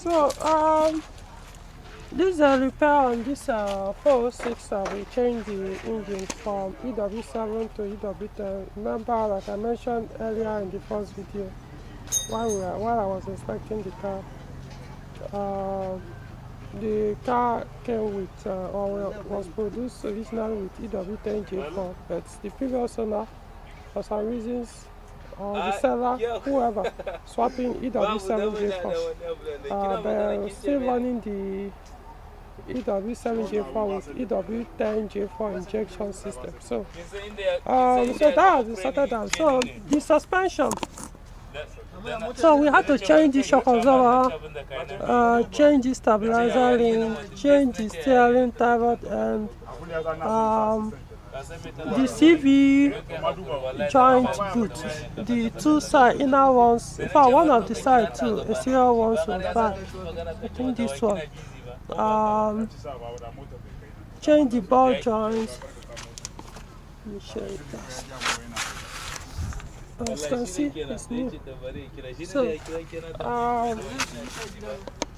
So this repair on this 406, we changed the engine from EW7 to EW10. Remember, like I mentioned earlier in the first video, while I was inspecting the car, the car came with or was produced originally with EW10J4, but the previous owner, for some reasons, or the seller, whoever, swapping EW7J4, but still running the EW7J4 with EW10J4 injection system. So that has been sorted out. So the suspension, so we had to change the shock absorber, change the stabilizer ring, change the steering pivot, and the CV joint boot, the two side inner ones, in fact one of the side too, a serial ones was bad. I think this one. Change the ball joints. Let me show you this. As you can see, it's new. So,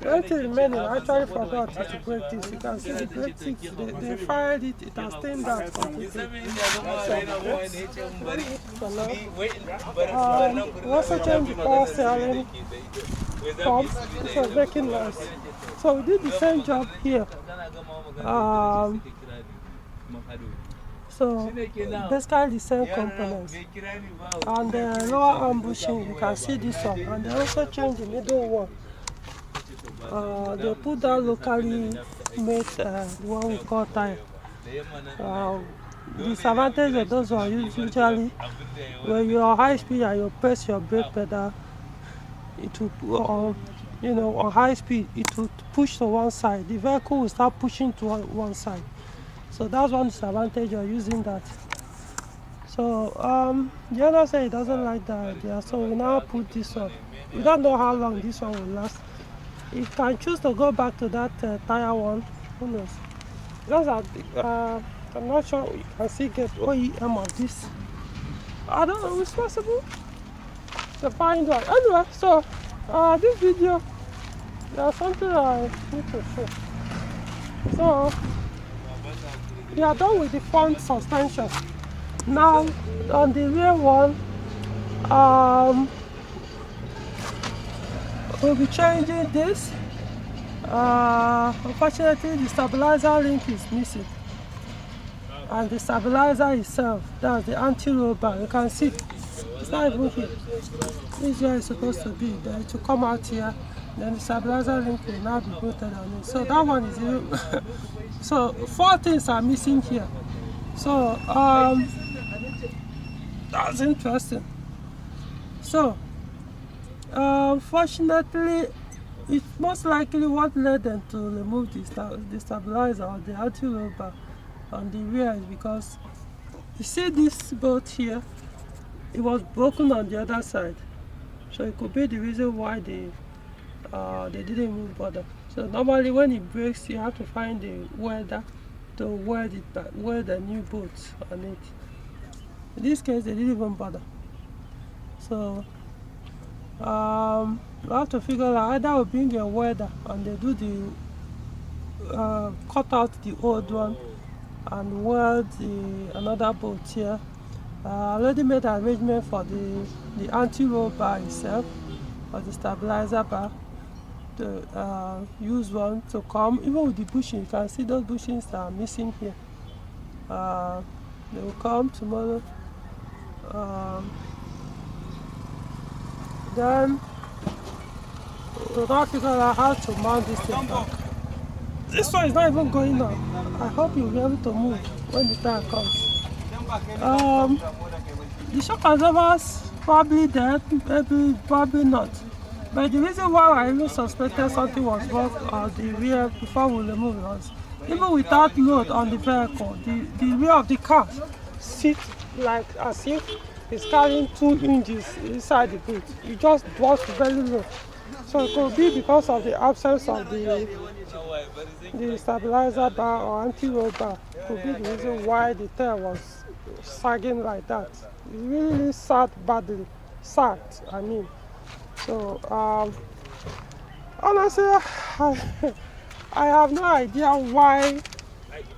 the only thing remaining, I actually forgot to break this. You can see the brake tips, they fired it, it has stained out completely. We also changed the power steering pump, which was making noise. So we did the same job here. So basically the same components. And the lower arm bushing, you can see this one. And they also changed the middle one. They put that locally made one we call tire. The disadvantage of those ones usually when you're on high speed and you press your brake pedal, it will, on high speed, it will push to one side. The vehicle will start pushing to one side. So that's one disadvantage of using that. So the owner said he doesn't like that idea, so we now put this one. We don't know how long this one will last. If you can choose to go back to that tire one, who knows? Because I'm not sure you can still get OEM of this. I don't know, it's possible to find out. Anyway, so this video, there's something I need to show. So we are done with the front suspension. Now on the rear one, we'll be changing this. Unfortunately, the stabilizer link is missing, and the stabilizer itself, that's the anti-roll bar, you can see it's not even here. This is where it's supposed to be. Then to come out here, then the stabilizer link will now be bolted on it. So that one is so 4 things are missing here. So that's interesting. So fortunately, it's most likely what led them to remove the stabilizer or the anti-roll bar on the rear is because you see this bolt here, it was broken on the other side. So it could be the reason why they didn't even bother. So normally when it breaks, you have to find the welder to weld a new bolt on it. In this case, they didn't even bother. So we have to figure out either we bring a welder and they do the cut out the old one and weld another bolt here. I already made an arrangement for the anti-roll bar itself, or the stabilizer bar, to use one to come. Even with the bushing, you can see those bushings that are missing here. They will come tomorrow. Then we'll now figure out how to mount this thing back. This one is not even going on. I hope you'll be able to move when the time comes. The shock absorbers probably dead, maybe probably not. But the reason why I even suspected something was wrong on the rear before we remove it was, even without load on the vehicle, the rear of the car sits like as if it's carrying 2 inches inside the boot. It just drops very low. So it could be because of the absence of the stabilizer bar or anti-roll bar. It could be the reason why the tail was sagging like that. It really sat badly. I mean. So Honestly, I have no idea why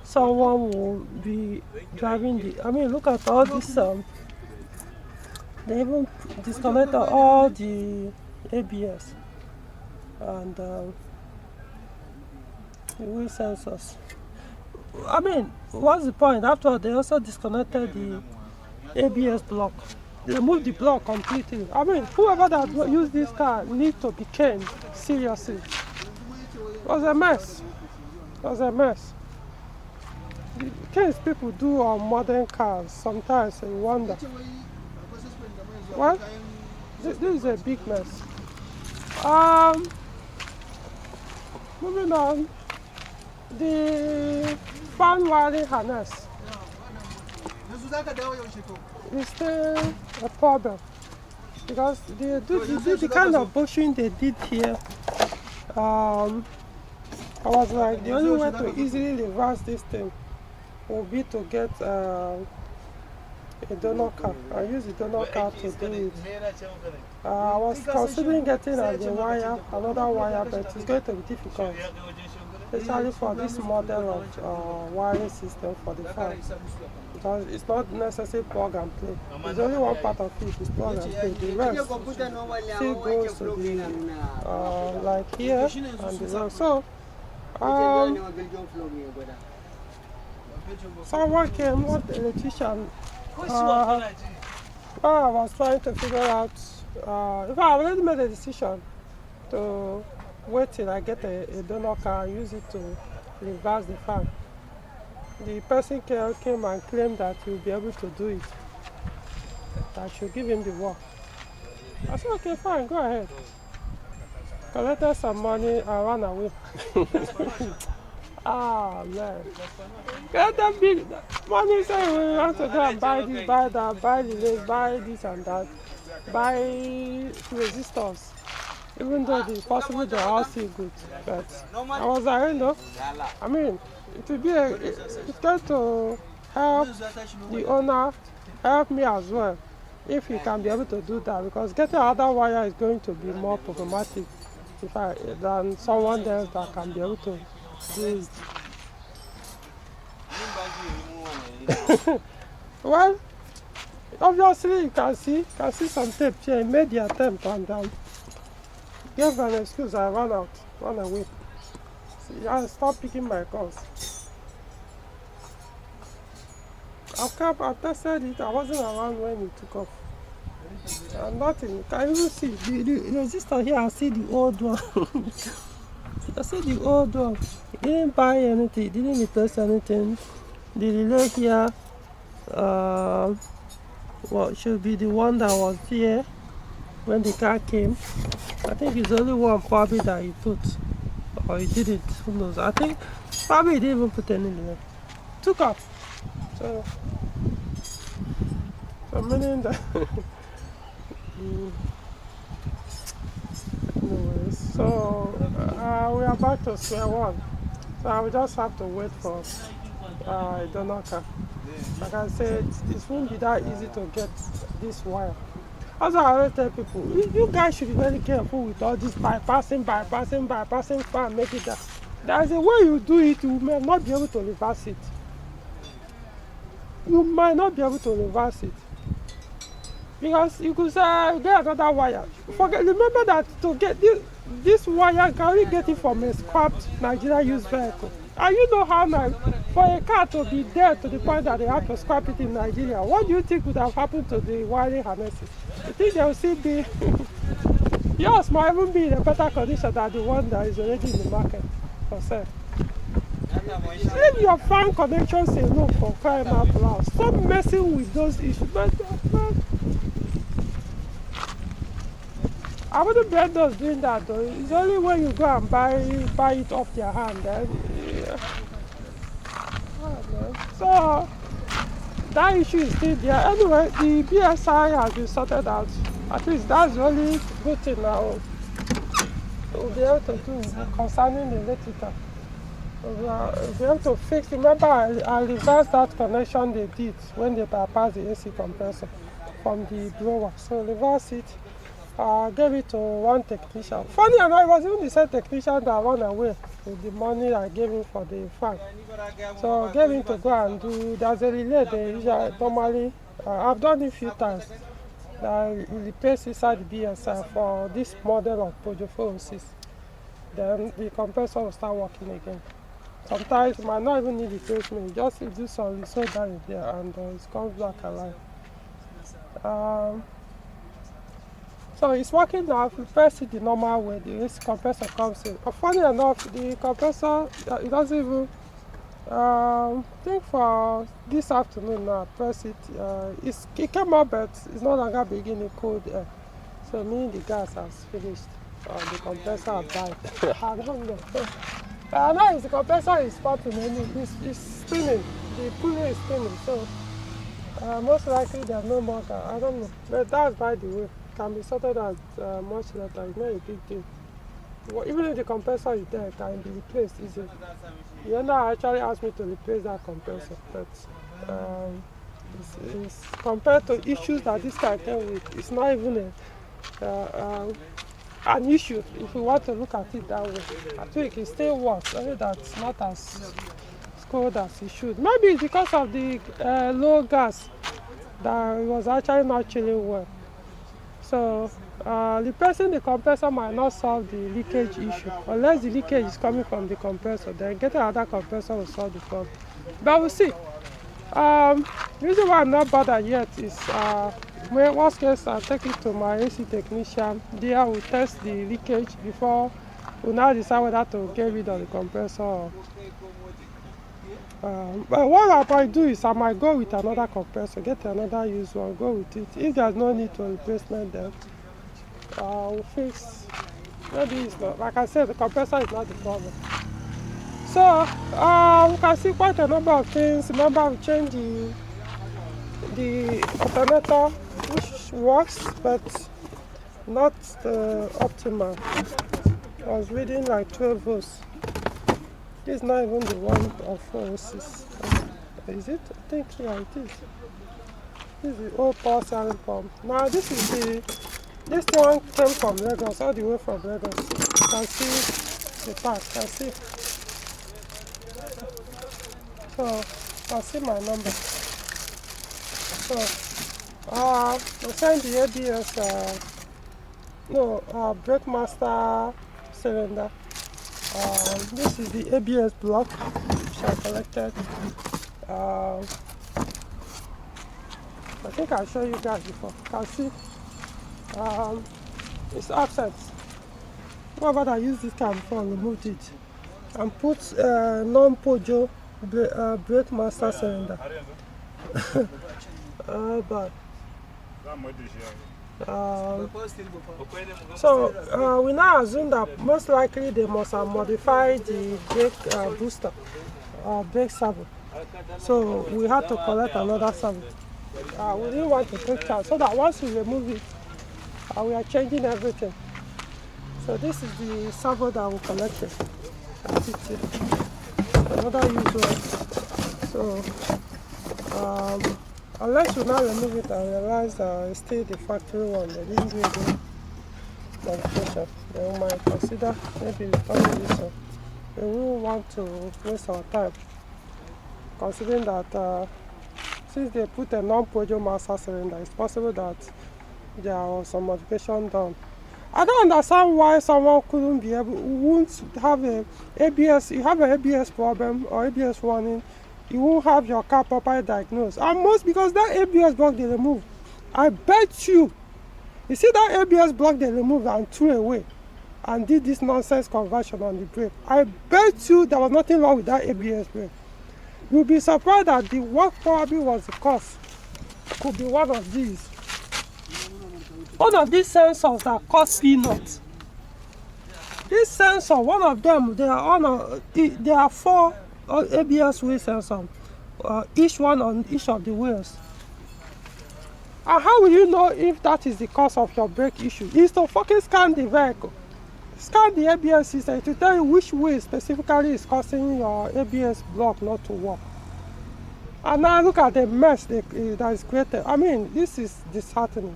someone will be driving the. I mean, look at all this. They even disconnected all the ABS and the wheel sensors. I mean, what's the point? After all, they also disconnected the ABS block. They moved the block completely. I mean, whoever that used this car needs to be caned seriously. It was a mess. It was a mess. The things people do on modern cars, sometimes you wonder. Well, this is a big mess. Moving on, the fan wiring harness is still a problem because the kind of bushing they did here. I was like, the only way to easily reverse this thing would be to get a donor car. I use the donor car to do it. I was considering getting another wire, but it's going to be difficult, especially for this model of wiring system for the fan. Because it's not necessarily plug and play. There's only one part of it is plug and play. The rest still goes to the like here and the rest. So someone came, what electrician, I was trying to figure out, if I already made a decision to wait till I get a donor car and use it to reverse the fan. The person came and claimed that he will be able to do it. I should give him the work. I said, okay, fine, go ahead. Collected some money and ran away. Ah, man. Get that big money, say we want to go and buy this, buy that, buy the leg, buy this and that, buy resistors. Even though possibly they are still good. But I was like, you know, I mean, it will be it's going to help the owner, help me as well, if he can be able to do that, because getting another wire is going to be more problematic than someone else that can be able to do it. Well, obviously you can see some tape here. He made the attempt and gave an excuse. I ran away. See, I stopped picking my calls. I tested it. I wasn't around when it took off. And nothing. Can you even see the resistor here? I see the old one. I see the old one. He didn't buy anything. He didn't replace anything. The relay here, should be the one that was here when the car came. I think it's only one probably that he put, or he didn't. Who knows? I think probably he didn't even put any relay. Took off. So meaning that. Anyways, so we are back to square one. So I will just have to wait for a donor car. Like I said, it won't be that easy to get this wire. Also, I always tell people, you guys should be very careful with all this bypassing, fan, make it that. There's a way you do it, you may not be able to reverse it. You might not be able to reverse it. Because you could say, get another wire. Remember that to get this wire, can only get it from a scrapped Nigeria used vehicle. And you know how now, for a car to be there to the point that they have to scrap it in Nigeria, what do you think would have happened to the wiring harnesses? You think they will still be, yours might even be in a better condition than the one that is already in the market for sale. Leave your fan connections alone for crying out loud. Stop messing with those issues. I wouldn't blame those doing that though. It's only when you go and buy it off their hand. Yeah. So that issue is still there. Anyway, the BSI has been sorted out. At least that's the only good thing now we'll be able to do concerning the electrical. We'll be able to fix. Remember, I reversed that connection they did when they bypassed the AC compressor from the blower. So reverse it Gave it to one technician. Funny enough, it was even the same technician that ran away with the money I gave him for the fan. So I gave him to go and do. There's a relay they usually normally. I've done it a few times. That replace inside the BSI for this model of Peugeot 406. Then the compressor will start working again. Sometimes it might not even need replacement. Just do some soldering there and it comes back alive. So it's working now. If you press it the normal way, the compressor comes in. Funny enough, the compressor, it doesn't even, I think for this afternoon now, press it, it came up, but it's no longer beginning cold air. So meaning the gas has finished. The compressor has died. I don't know. Now the compressor is pumping, it's spinning. The pulley is spinning. So most likely there's no more gas. I don't know. But that's by the way. Can be sorted out much later. It's not a big deal. Well, even if the compressor is there, it can be replaced easily. The owner actually asked me to replace that compressor, but it's compared to issues that this car came with, it's not even an issue if you want to look at it that way. I think it's still worse, only that it's not as cold as it should. Maybe it's because of the low gas that it was actually not chilling well. So replacing the compressor might not solve the leakage issue. Unless the leakage is coming from the compressor, then getting another compressor will solve the problem. But we'll see. The reason why I'm not bothered yet is worst case I'll take it to my AC technician. There will test the leakage before we now decide whether to get rid of the compressor. But what I might do is I might go with another compressor, get another used one, go with it. If there's no need for replacement, then we'll fix. Maybe it's not. Like I said, the compressor is not the problem. So we can see quite a number of things. Remember, we changed the alternator, which works, but not optimal. I was reading like 12 volts. This is not even the one of 406. Is it? I think, yeah, it is. This is the old power steering pump. Now, this one came from Lagos, all the way from Lagos. You can see the part, you can see. So, you can see my number. So, we send the ABS, brake master cylinder. This is the ABS block which I collected. I think I'll show you guys before. You can see it's absent. Whoever that used this car before removed it and put non-Peugeot brake master cylinder. But so we now assume that most likely they must have modified the brake booster or brake servo. So we had to collect another servo. We didn't want to take charge, so that once we remove it, we are changing everything. So this is the servo that we collected. That's it here. Another usual. So unless we now remove it and realize that it's still the factory one, they didn't do any modification, then we might consider maybe returning this one. We won't want to waste our time, considering that since they put a non-Peugeot master cylinder, it's possible that there was some modification done. I don't understand why someone couldn't be able, won't have a ABS, you have an ABS problem or ABS warning, you won't have your car properly diagnosed. And most because that ABS block they removed, I bet you see that ABS block they removed and threw away and did this nonsense conversion on the brake. I bet you there was nothing wrong with that ABS brake. You'll be surprised that the what probably was the cause could be one of these. One of these sensors that cause peanuts. This sensor, one of them, there are 4 ABS wheel sensors, each one on each of the wheels. And how will you know if that is the cause of your brake issue? Is to fucking scan the vehicle. Scan the ABS system to tell you which wheel specifically is causing your ABS block not to work. And now look at the mess that is created. I mean, this is disheartening.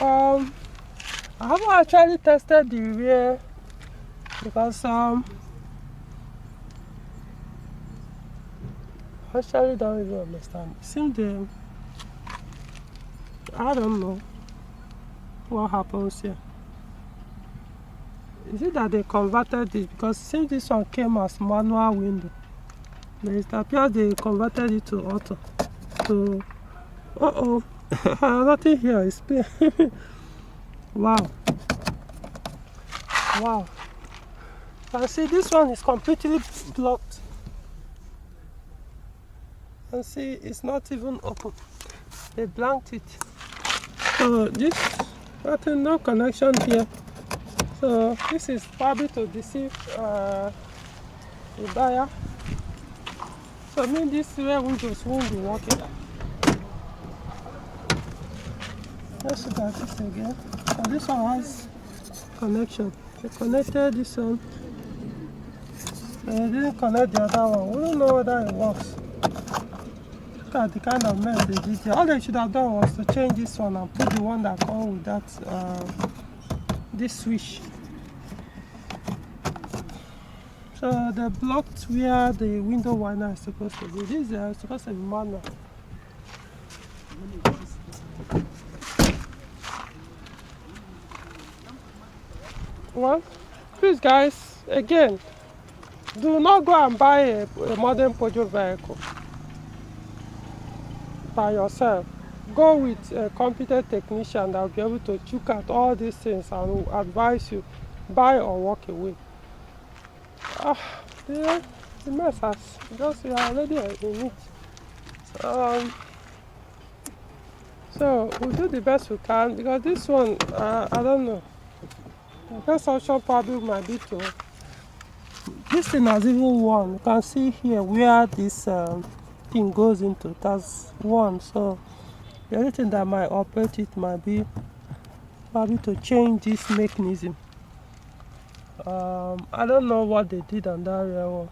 I haven't actually tested the rear because I actually don't even understand. It seems I don't know what happens here. Is it that they converted this? Because since this one came as manual window, but it appears they converted it to auto. So, nothing here is clear. Wow. Wow. And see, this one is completely blocked. And see, it's not even open. They blanked it. So this, nothing, no connection here. So this is probably to deceive the buyer. So I mean this rear windows won't be working. Let's look at this again. So this one has connection. They connected this one. They didn't connect the other one. We don't know whether it works. Look at the kind of mess they did here. All they should have done was to change this one and put the one that comes with that this switch. So they blocked where the window winder is supposed to be. This is supposed to be manual. Well, please guys, again, do not go and buy a modern Peugeot vehicle by yourself. Go with a competent technician that will be able to check out all these things and will advise you buy or walk away. The mess has just, we are already in it. So we'll do the best we can because this one, I don't know. The first option probably might be to, this thing has even worn. You can see here where this thing goes into, that's one. So the only thing that might operate it might be probably to change this mechanism. I don't know what they did on that rear one.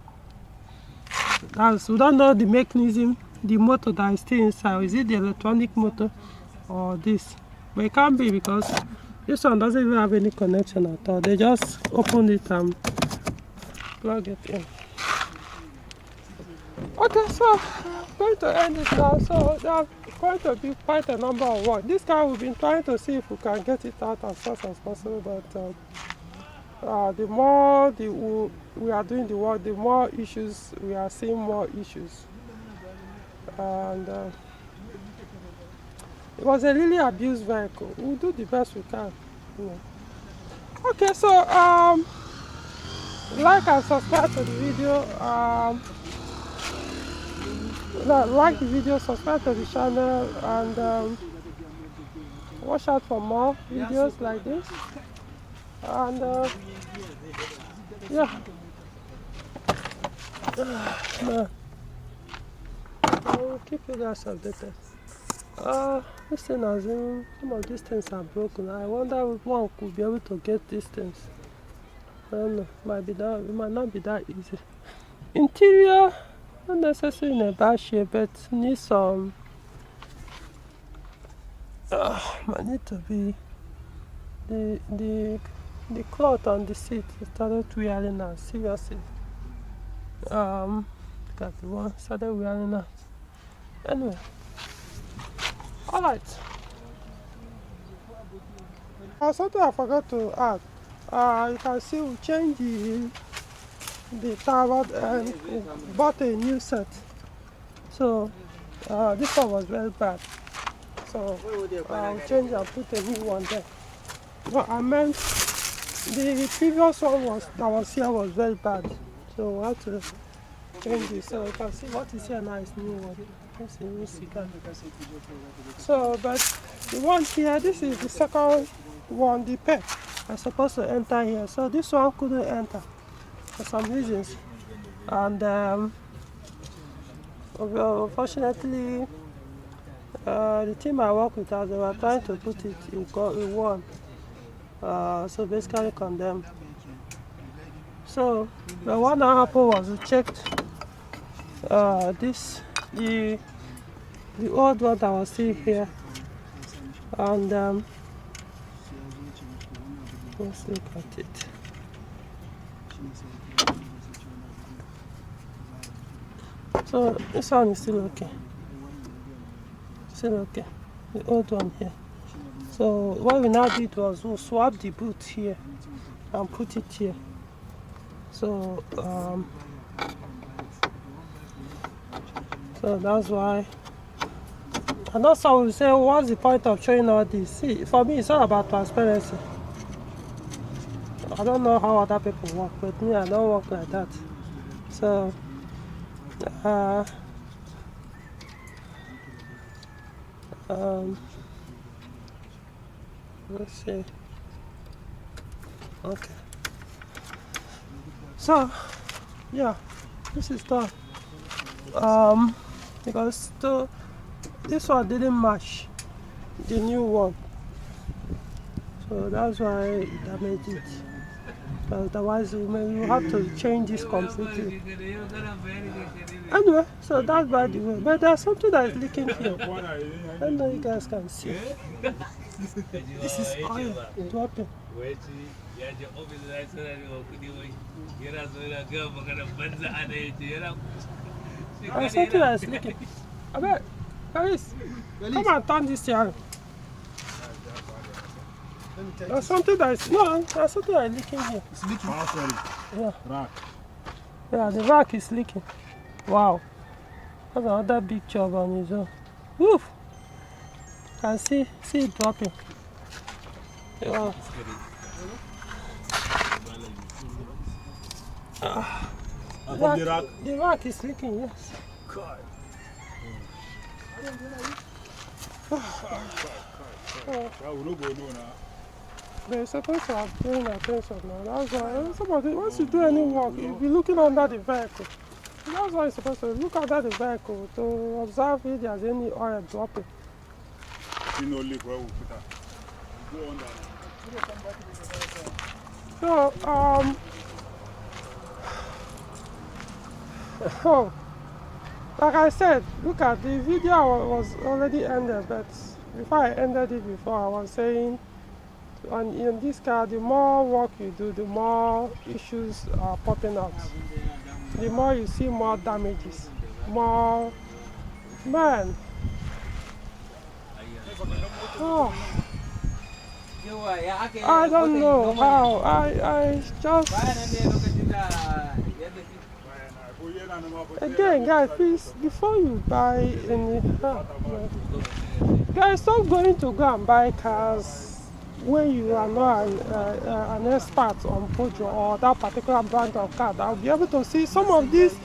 We don't know the mechanism, the motor that is still inside. Is it the electronic motor or this? But it can't be because this one doesn't even have any connection at all. They just open it and plug it in. Okay, so I'm going to end it now. So there are going to be quite a number of work. This car we've been trying to see if we can get it out as fast as possible, but the more we are doing the work, the more issues we are seeing, more issues. And it was a really abused vehicle. We'll do the best we can. Okay, so like and subscribe to the video. Like the video, subscribe to the channel, and watch out for more videos like this. And yeah, I will keep you guys updated. This thing has been, some of these things are broken. I wonder if one could be able to get these things. I don't know, it might not be that easy. Interior, not necessarily in a bad shape, but needs some, might need to be, the cloth on the seat started wearing out, seriously. Got the one started wearing out. Anyway, alright. Something I forgot to add. You can see we changed the tower and bought a new set. So this one was very bad. So we changed and put a new one there. But I meant the previous one that was here was very bad. So we have to change it. So you can see what is here now is new one. This is new cigar. So, but the one here, this is the second one, the pair are supposed to enter here. So this one couldn't enter for some reasons. And unfortunately, the team I work with, they were trying to put it in one. So basically condemned. So the one that happened was we checked the old one that was still here, and Let's look at it. So this one is still okay. Still okay. The old one here. So what we now did was we'll swap the boot here and put it here. So so that's why. And also we say, what's the point of showing all this? See, for me it's all about transparency. I don't know how other people work, but me, I don't work like that. So let's see. Okay. So yeah, this is done. Because this one didn't match the new one, so that's why it damaged it. But otherwise you have to change this completely. Anyway, so that's by the way. But there's something that is leaking here. I don't know if you guys can see. This is oil dropping. There's something that is leaking. I bet, Paris, come and turn this here. There's something that is there's something that is leaking here. It's leaking. Yeah. Rack. Yeah, the rack is leaking. Wow. That's another big job on his own. Woof! Can see it dropping. Wow. The rack is leaking, yes. God. They're supposed to have paying attention now. That's why somebody, once you do any work, you'll be looking under the vehicle. That's why you're supposed to look under the vehicle to observe if there's any oil dropping. So, oh, like I said, look at the video was already ended, but before I ended it before, I was saying, in this car, the more work you do, the more issues are popping out. The more you see more damages, more, man. Oh, I don't know how, I just, again guys, please, before you buy any car, guys, stop going to go and buy cars when you are not an expert on Peugeot or that particular brand of car. I'll be able to see some of these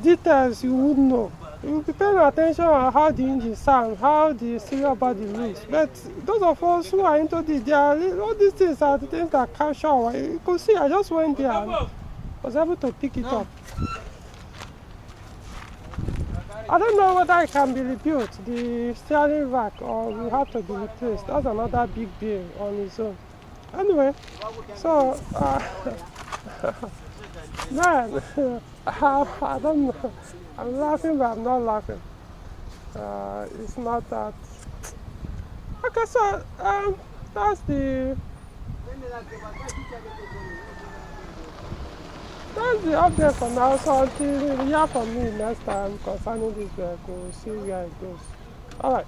details you wouldn't know. You'll be paying attention on how the engine sounds, how the exterior body looks. But those of us who are into this, all these things are the things that can show. You could see, I just went there and was able to pick it up. I don't know whether it can be rebuilt, the steering rack, or will have to be replaced. That's another big bill on its own. Anyway, so, man, I don't know. I'm laughing, but I'm not laughing. It's not that. Okay, so, that's the update for now. So until you hear from me next time concerning this vehicle, we'll see where it goes. Alright.